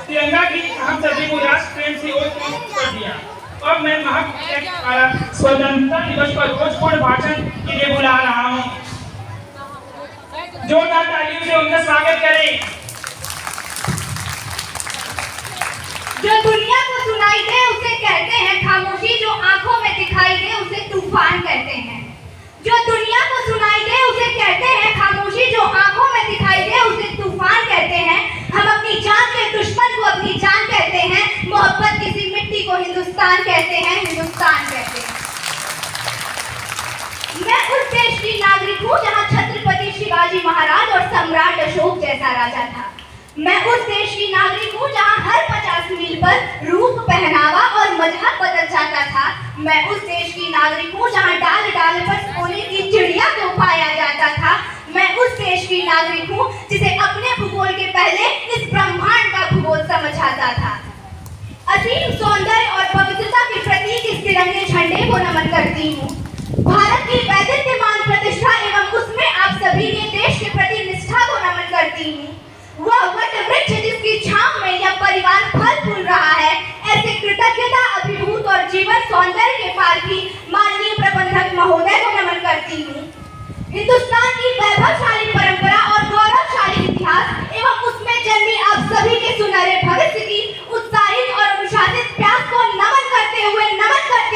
तिरंगा की हम सभी को राष्ट्र प्रेम से ओत कर दिया। अब मैं स्वतंत्रता दिवस पर रोजपूर्ण भाषण के लिए बुला रहा हूँ। जोरदार तालियों से उनका स्वागत करें। जो दुनिया को सुनाई दे उसे कहते हैं खामोशी, जो आंखों में दिखाई दे उसे तूफान कहते हैं। जो दुनिया को सुनाई दे उसे कहते हैं खामोशी, जो आंखों में दिखाई दे उसे तूफान कहते हैं। हम अपनी जान के दुश्मन को अपनी जान कहते हैं, मोहब्बत किसी मिट्टी को हिंदुस्तान कहते हैं, हिंदुस्तान कहते हैं। मैं उस देश की नागरिक हूँ जहाँ छत्रपति शिवाजी महाराज और सम्राट अशोक जैसा राजा था। मैं उस देश की नागरिक हूँ जहाँ हर 50 मील पर रूप, पहनावा और मजहब बदल जाता था। मैं उस देश की नागरिक हूँ जहाँ डाल डाल पर सोने की चिड़िया को पाया जाता था। मैं उस देश की नागरिक हूँ जिसे अपने भूगोल के पहले इस ब्रह्मांड का भूगोल समझ आता था। असीम सौंदर्य और पवित्रता के प्रतीक इस तिरंगे झंडे को नमन करती हूँ। भारत की वैदित्यमान प्रतिष्ठा एवं उसमें आप सभी के देश के प्रति निष्ठा को नमन करती हूँ। वह वट वृक्ष जिसकी छांव में यह परिवार फल फूल रहा है, ऐसे कृतज्ञता, अभिभूत और जीवन सौंदर्य के पारखी माननीय प्रबंधक महोदय को नमन करती हूँ। हिंदुस्तान की वैभवशाली परंपरा और गौरवशाली इतिहास एवं उसमें जन्मी आप सभी के सुनहरे भविष्य की उत्साहित और अनुशासित प्यास को नमन करती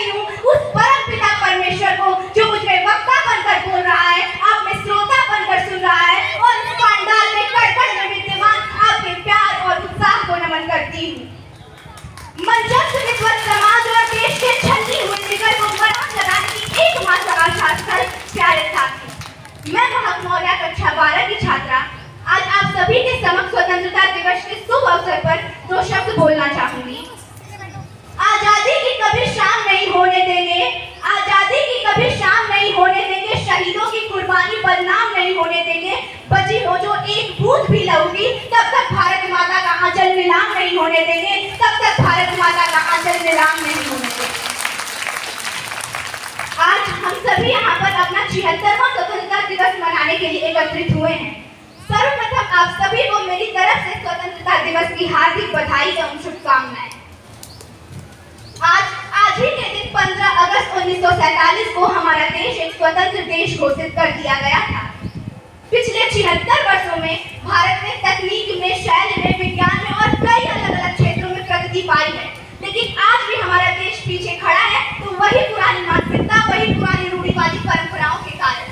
हूँ उस परम पिता परमेश्वर को जो मुझे वक्ता बनकर बोल रहा है, आप में श्रोता बनकर सुन रहा है और इस पंडाल में कड़-कड़ में विद्यमान आपके प्यार और उत्साह को नमन करती हूँ। मंचस्थ विद्वत समाज और देश के छलनी हुए जिगर को मरहम लगाने की एकमात्र आशा स्थल प्यारे साथी, मैं महक मौर्या कक्षा 12 की छात्रा आज आप सभी के समक्ष स्वतंत्रता दिवस के शुभ अवसर पर 2 शब्द बोलना चाहूंगी। आजादी की कभी शाम नहीं होने देंगे, आजादी की कभी शाम नहीं होने देंगे, शहीदों की कुर्बानी बदनाम नहीं होने देंगे। बची हो जो एक बूंद भी लहूगी तब तक भारत माता का आंचल नीलाम नहीं होने देंगे, तब तक भारत माता का आंचल नीलाम नहीं होने देंगे। आज हम सभी यहाँ पर अपना 76वां स्वतंत्रता दिवस मनाने के लिए एकत्रित हुए हैं। सर्वप्रथम आप सभी को मेरी तरफ से स्वतंत्रता दिवस की हार्दिक बधाई एवं शुभकामनाएं। आज ही के दिन 15 अगस्त 1947 को हमारा देश एक स्वतंत्र देश घोषित कर दिया गया था। पिछले 76 वर्षों में भारत ने तकनीक में, शैली में, विज्ञान में और कई अलग-अलग क्षेत्रों में प्रगति पाई है, लेकिन आज भी हमारा देश पीछे खड़ा है, तो वही पुरानी मानसिकता, वही पुरानी रूढ़िवादी परंपराओं के कारण।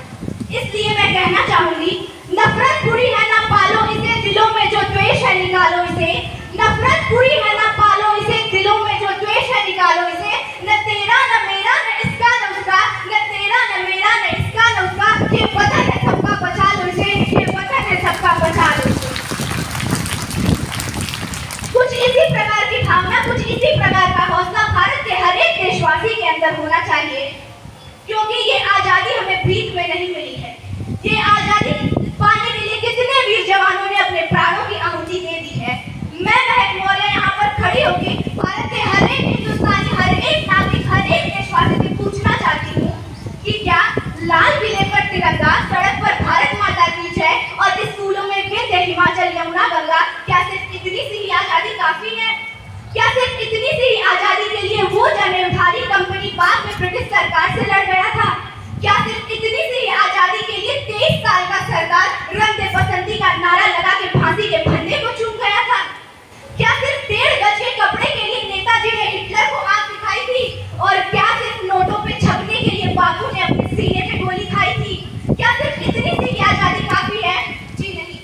इसलिए मैं कहना चाहूंगी, नफरत बुरी है ना पालो इसे, दिलों में जो द्वेष है निकालो इसे। नफरत बुरी है ना पालो इसे, दिलों में जो द्वेष है निकालो इसे। न तेरा न मेरा न इसका न उसका, न तेरा न मेरा न इसका न उसका, ये वतन है सबका बचा लो इसे, ये वतन है सबका बचा लो इसे। कुछ इसी प्रकार की भावना, कुछ इसी प्रकार का हौसला भारत के हर एक देशवासी के अंदर होना चाहिए, क्योंकि ये आजादी हमें भीख में नहीं मिली है। ये आजादी पाने के लिए कितने वीर जवानों ने अपने प्राणों की आहुति दे दी है। मैं महक मौर्या यहाँ पर खड़ी होकर भारत के हर एक हिंदुस्तानी, हर एक नागरिक, हर एक देशवासी से पूछना चाहती हूँ कि क्या लाल किले पर तिरंगा, सड़क पर भारत माता की जय और स्कूलों में विंध्य, हिमाचल, यमुना, गंगा, क्या सिर्फ इतनी सी ही आजादी काफी है? क्या सिर्फ इतनी सी ही आजादी के लिए वो जमींदारी कंपनी बाद में ब्रिटिश सरकार से लड़ गया था? क्या सिर्फ इतनी सी आजादी के लिए 23 साल का सरदार रंग दे बसंती का नारा लगा के फांसी के फंदे को चूम गया था? क्या सिर्फ 1.5 गज के कपड़े के लिए नेताजी ने हिटलर को आंख दिखाई थी? और क्या सिर्फ नोटों पे छपने के लिए बाबू ने अपने सीने पे गोली खाई थी? क्या सिर्फ इतनी सी आजादी काफी है? जी नहीं।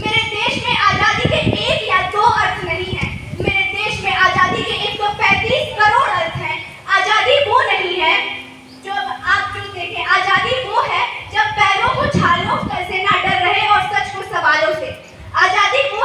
मेरे देश में आजादी के 1 या 2 अर्थ नहीं है। मेरे देश में आजादी के 135 करोड़ अर्थ हैं। आजादी वो नहीं है जो आप जो देखें, आजादी वो है जब पैरों को छालों से ना डर रहे और सच को सवालों से। आजादी वो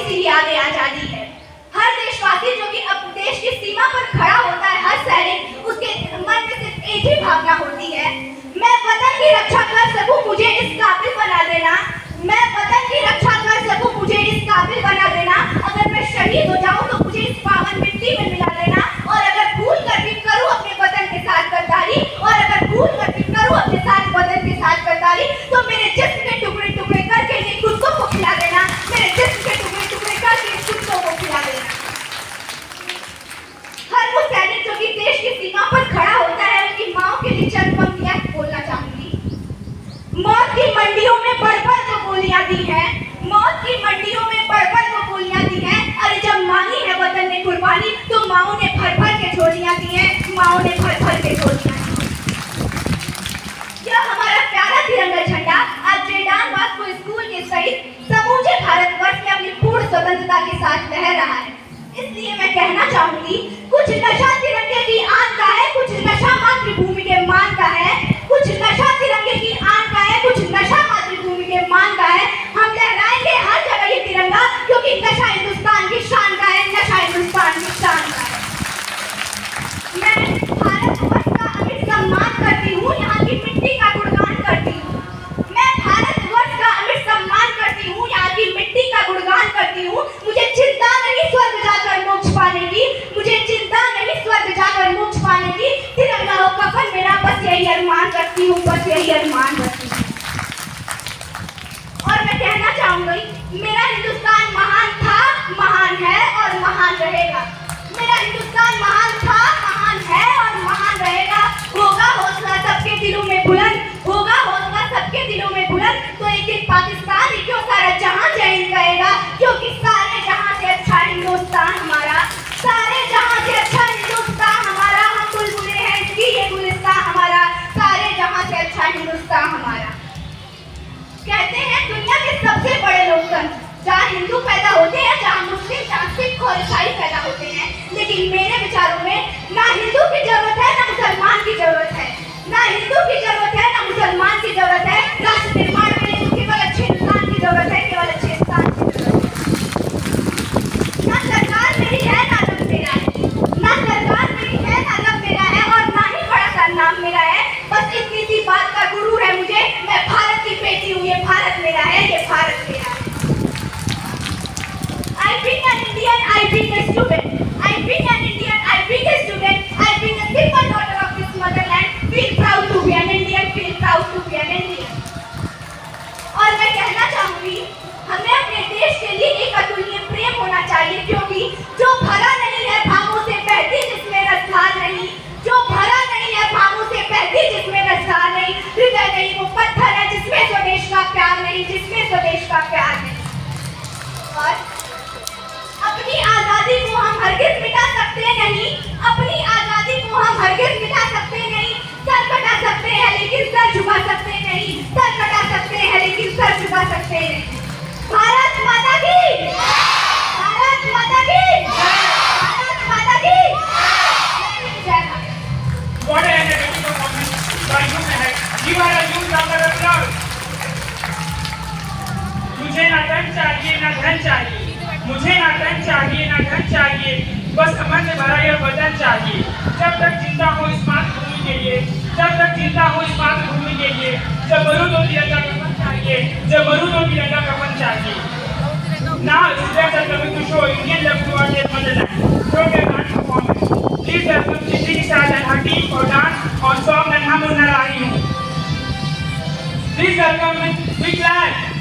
इसीलिए आगे आजादी है। हर देशवासी जो कि अपने देश की सीमा पर खड़ा होता है, हर सैनिक, उसके मन में सिर्फ एक ही भावना होती है, मैं वतन की रक्षा कर सकूं, मुझे इस काबिल बना देना। मैं वतन की रक्षा कर सकूं, मुझे इस काबिल बना देना। अगर मैं शहीद हो जाऊं तो मुझे इस पावन मिट्टी में मिला देना। और अगर भूल कर भी करूं अपने वतन के साथ गद्दारी, और अगर भूल कर भी करूं अपने साथ वतन के साथ गद्दारी, तो मेरे जिस्म के टुकड़े टुकड़े करके ये कुत्तों को खिला देना। मेरे जिस्म के टुकड़े टुकड़े करके इस कुत्तों को खिला देना। हर वो सैनिक जो कि देश की सीमा पर खड़ा होता है, उनकी माओ के लिए चंद पंक्तियां बोलना चाहूंगी। मौत की मंडियों में बढ़-बढ़ को गोलियां दी हैं, मौत की मंडियों में बढ़-बढ़ को गोलियां दी हैं। अरे जब मांगी है वतन ने कुर्बानी, तो माओ ने भर-भर के झोलियां दी हैं, माओ ने भर-भर के झोलियां दी हैं। यह हमारा प्यारा तिरंगा झंडा आज जेडान वास्को स्कूल के सहित समूचे भारतवर्ष में अपनी पूर्ण स्वतंत्रता के साथ लहर रहा है। इसलिए मैं कहना चाहूंगी, कुछ नशा तिरंगे की आन का है, कुछ नशा मातृभूमि के मान का है। कुछ नशा तिरंगे की आन का है, कुछ नशा मातृभूमि के मान का है। हम लहराएंगे हर जगह ये तिरंगा, क्योंकि नशा हिंदुस्तान की शान का है, नशा हिंदुस्तान की शान का है। मैं भारतवर्ष का अमिट सम्मान करती हूँ, यहाँ की मिट्टी का गुणगान करती हूँ। मैं भारतवर्ष का अमिट सम्मान करती हूँ, यहाँ की मिट्टी का गुणगान करती हूँ। मुझे चिंता नहीं स्वर्ग जाकर मोक्ष पाने की, मुझे चिंता नहीं स्वर्ग जाकर मोक्ष पाने की। तिरंगा हो कफन मेरा, बस यही अरमान रखती हूँ, बस यही अरमान रखती हूँ। और मैं कहना चाहूंगी, मेरा हिंदुस्तान महान था, महान है और महान रहेगा। मेरा हिंदुस्तान महान था, महान है और महान रहेगा। होगा हौसला सबके दिलों में बुलंद, होगा हौसला सबके दिलों में बुलंद, तो एक दिन पाकिस्तान ही क्यों सारा जहां जय हिंद कहेगा, क्योंकि सारे जहां से अच्छा हिंदुस्तान हमारा, सारे जहां से अच्छा हिंदुस्तान हमारा। हम बुलबुलें हैं इसकी ये गुलिस्तान हमारा, सारे जहां से अच्छा हिंदुस्तान हमारा। कहते हैं दुनिया के सबसे बड़े लोकतंत्र जहाँ हिंदू पैदा होते हैं, जहाँ मुस्लिम, जहाँ सिख और ईसाई पैदा होते हैं। लेकिन मेरे विचारों में ना हिंदू की जरूरत है, ना मुसलमान की जरूरत है, ना हिंदू की जरूरत है, ना मुसलमान की जरूरत है। राष्ट्र निर्माण में केवल अच्छे इंसान की जरूरत है, केवल अच्छे इंसान की जरूरत है। ना सरकार मेरी है, ना रब मेरा है, ना सरकार मेरी है, ना रब मेरा है, और ना ही बड़ा सा नाम मेरा है। बस इतनी सी बात का गुरूर है मुझे, मैं भारत की बेटी हूँ, ये भारत मेरा है, ये भारत मेरा है। I being an Indian, I being a student. I being an Indian, I being a student. I being a simple daughter of this motherland. Feel proud to be an Indian. Feel proud to be an Indian. और मैं कहना चाहूँगी, हमें अपने देश के लिए एक अतुलनीय प्रेम होना चाहिए, क्योंकि जो भरा नहीं है भावों से बहती जिसमें रसधार नहीं, जो भरा नहीं है भावों से बहती जिसमें रसधार नहीं, हृदय नहीं वो पत्थर है जिसमें स्वदेश का प्यार नहीं, जिसमें स्वदेश का प्यार नहीं। और अपनी आजादी को हम हरगिज मिटा सकते नहीं, अपनी आजादी को हम हरगिज मिटा सकते नहीं। सर कटा सकते हैं लेकिन सर झुका सकते नहीं, सर कटा सकते हैं लेकिन सर झुका सकते नहीं। भारत माता की, भारत माता की, भारत माता की जय। What an energetic performance by you, Mehak. You are a youth lover of love. मुझे ना धन चाहिए ना धन चाहिए, मुझे ना धन चाहिए ना धन चाहिए, बस अमन से भरा यह वतन चाहिए। जब तक जिंदा हो इस मातृभूमि के लिए, जब तक जिंदा हो इस मातृभूमि के लिए, जब मरूं तो तिरंगा कफन चाहिए, जब मरूं तो तिरंगा कफन चाहिए। Now students are coming to show Indian love towards their motherland. Show their dance performance. Please welcome Chitri Nisal and her team for dance on song Nannha Munna Rahi Hu. Please welcome with big clap.